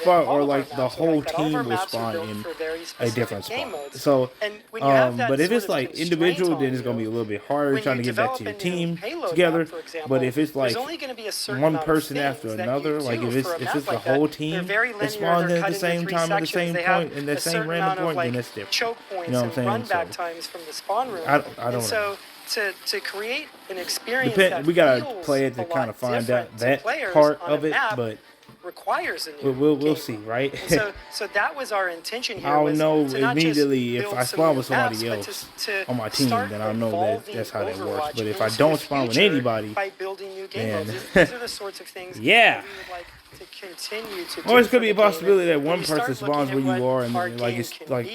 spot, or like the whole team will spawn in a different spot. So, but if it's like individual, then it's gonna be a little bit harder trying to get back to your team together. But if it's like one person after another, like if it's the whole team that spawns in at the same time at the same point in that same random point, then that's different. You know what I'm saying? So I don't know. To create an experience we gotta play it to kind of find out that part of it, but requires a new we'll see, right? So that was our intention here. I'll know immediately if I spawn with somebody else on my team, then I'll know that's how that works. But if I don't spawn with anybody, by building new game then modes, these are the sorts of things yeah. that we would like to continue to do. Or it could be a possibility that one person spawns where you are, and then, like it's like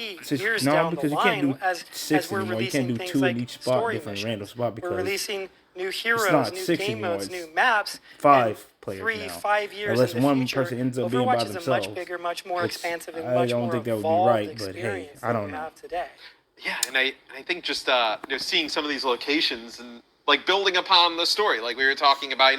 no, because you can't do 6 anymore. You can't do 2 in each spot, different random spot, because we're releasing new heroes, it's not new 6 game anymore. modes, new maps. 5 players 3, now. 5 years Unless in the one future, person ends up being Overwatch by is themselves. a much bigger, much more expansive, and I much don't more think that would be evolved right, but hey, experience I don't than we know. have today. Yeah, and I think just seeing some of these locations and like building upon the story, like we were talking about,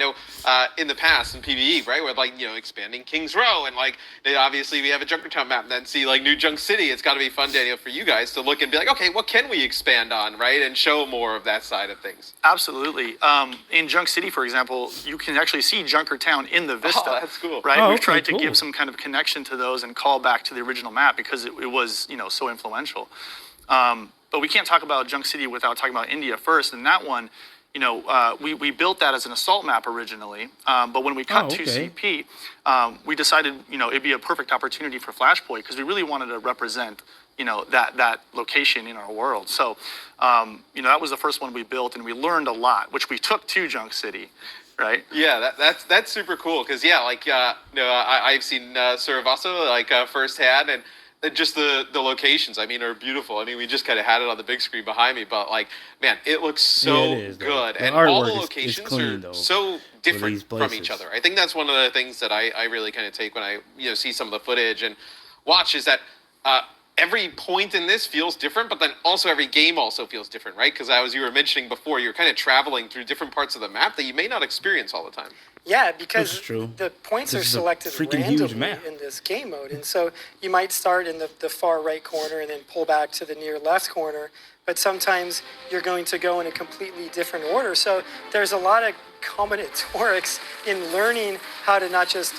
in the past in PvE, right? With like expanding Kings Row, and like obviously we have a Junkertown map, and then see like New Junk City. It's got to be fun, Daniel, for you guys to look and be like, okay, what can we expand on, right, and show more of that side of things. Absolutely. In Junk City, for example, you can actually see Junkertown in the vista. Oh, that's cool. Right? Oh, We've okay, tried to cool. give some kind of connection to those and call back to the original map because it was, so influential. But we can't talk about Junk City without talking about India first. And that one, we built that as an assault map originally. But when we cut to CP, we decided, it'd be a perfect opportunity for Flashpoint because we really wanted to represent, that location in our world. So, that was the first one we built, and we learned a lot, which we took to Junk City. Right. Yeah, that's super cool because I've seen Suravasa firsthand, and just the locations, are beautiful. We just kind of had it on the big screen behind me, but like, man, it looks so good, and all the locations are so different from each other. I think that's one of the things that I really kind of take when I see some of the footage and watch is that every point in this feels different, but then also every game also feels different, right? Because as you were mentioning before, you're kind of traveling through different parts of the map that you may not experience all the time. Yeah, because the points are selected randomly in this game mode. And so you might start in the far right corner and then pull back to the near left corner. But sometimes you're going to go in a completely different order. So there's a lot of combinatorics in learning how to not just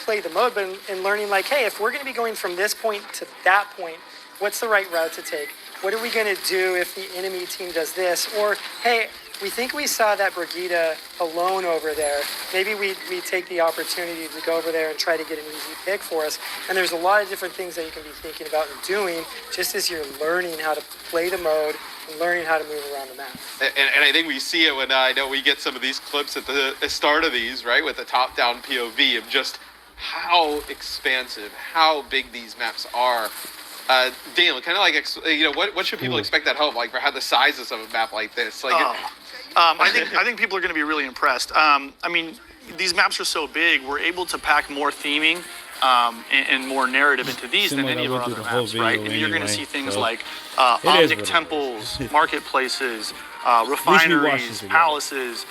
play the mode, but in learning like, hey, if we're going to be going from this point to that point, what's the right route to take? What are we going to do if the enemy team does this? Or, hey, we think we saw that Brigida alone over there. Maybe we take the opportunity to go over there and try to get an easy pick for us. And there's a lot of different things that you can be thinking about and doing just as you're learning how to play the mode and learning how to move around the map. And I think we see it when I know we get some of these clips at the start of these, right, with the top-down POV of just how expansive, how big these maps are. Daniel, kind of like, what should people expect at home, like for how the sizes of a map like this? Like, I think people are going to be really impressed. These maps are so big, we're able to pack more theming and more narrative into these than any of our other maps, right? You're going to see things like Omnic temples, marketplaces, refineries, palaces,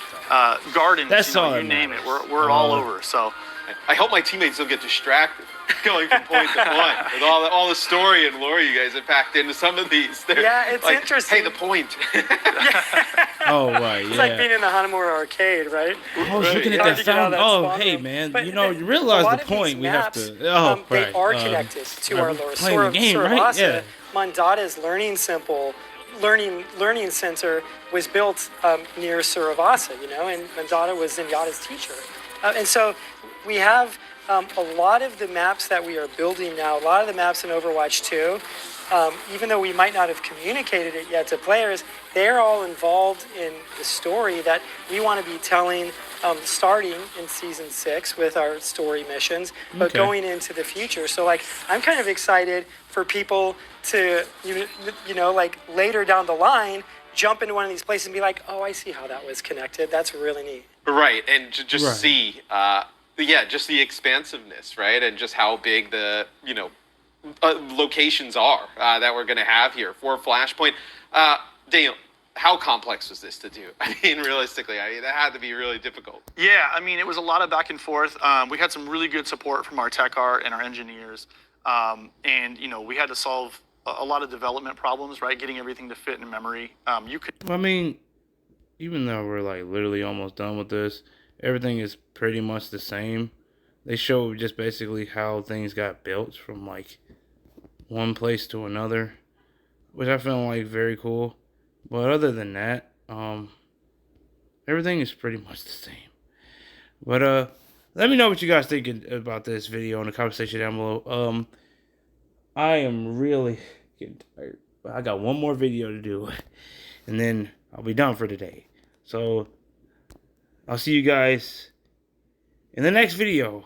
gardens, you name it. We're all over. So I hope my teammates don't get distracted going from point to point with all the story and lore you guys have packed into some of these. It's like, interesting. Hey, the point. Oh, right, It's like being in the Hanamura arcade, right? I was looking at that fountain. Oh, hey, man, you realize the point we have to... They are connected to our lore. Playing the game, right? Yeah. Mandata's learning center was built near Suravasa, and Mandata was Zenyatta's teacher. And so we have a lot of the maps that we are building now, a lot of the maps in Overwatch 2, even though we might not have communicated it yet to players, they're all involved in the story that we want to be telling starting in Season 6 with our story missions, but going into the future. So, I'm kind of excited for people to, later down the line, jump into one of these places and be like, oh, I see how that was connected. That's really neat. Right, and just see, just the expansiveness, right, and just how big the, locations are that we're going to have here for Flashpoint. Daniel, how complex was this to do? I mean, realistically, that had to be really difficult. Yeah, I mean, it was a lot of back and forth. We had some really good support from our tech art and our engineers. And, we had to solve a lot of development problems, right? Getting everything to fit in memory. I mean, even though we're like literally almost done with this, everything is pretty much the same. They show just basically how things got built from like one place to another, which I found like very cool. But other than that, everything is pretty much the same. But let me know what you guys think about this video in the comment section down below. I am really getting tired. I got one more video to do, and then I'll be done for today. So I'll see you guys in the next video.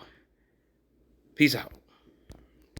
Peace out.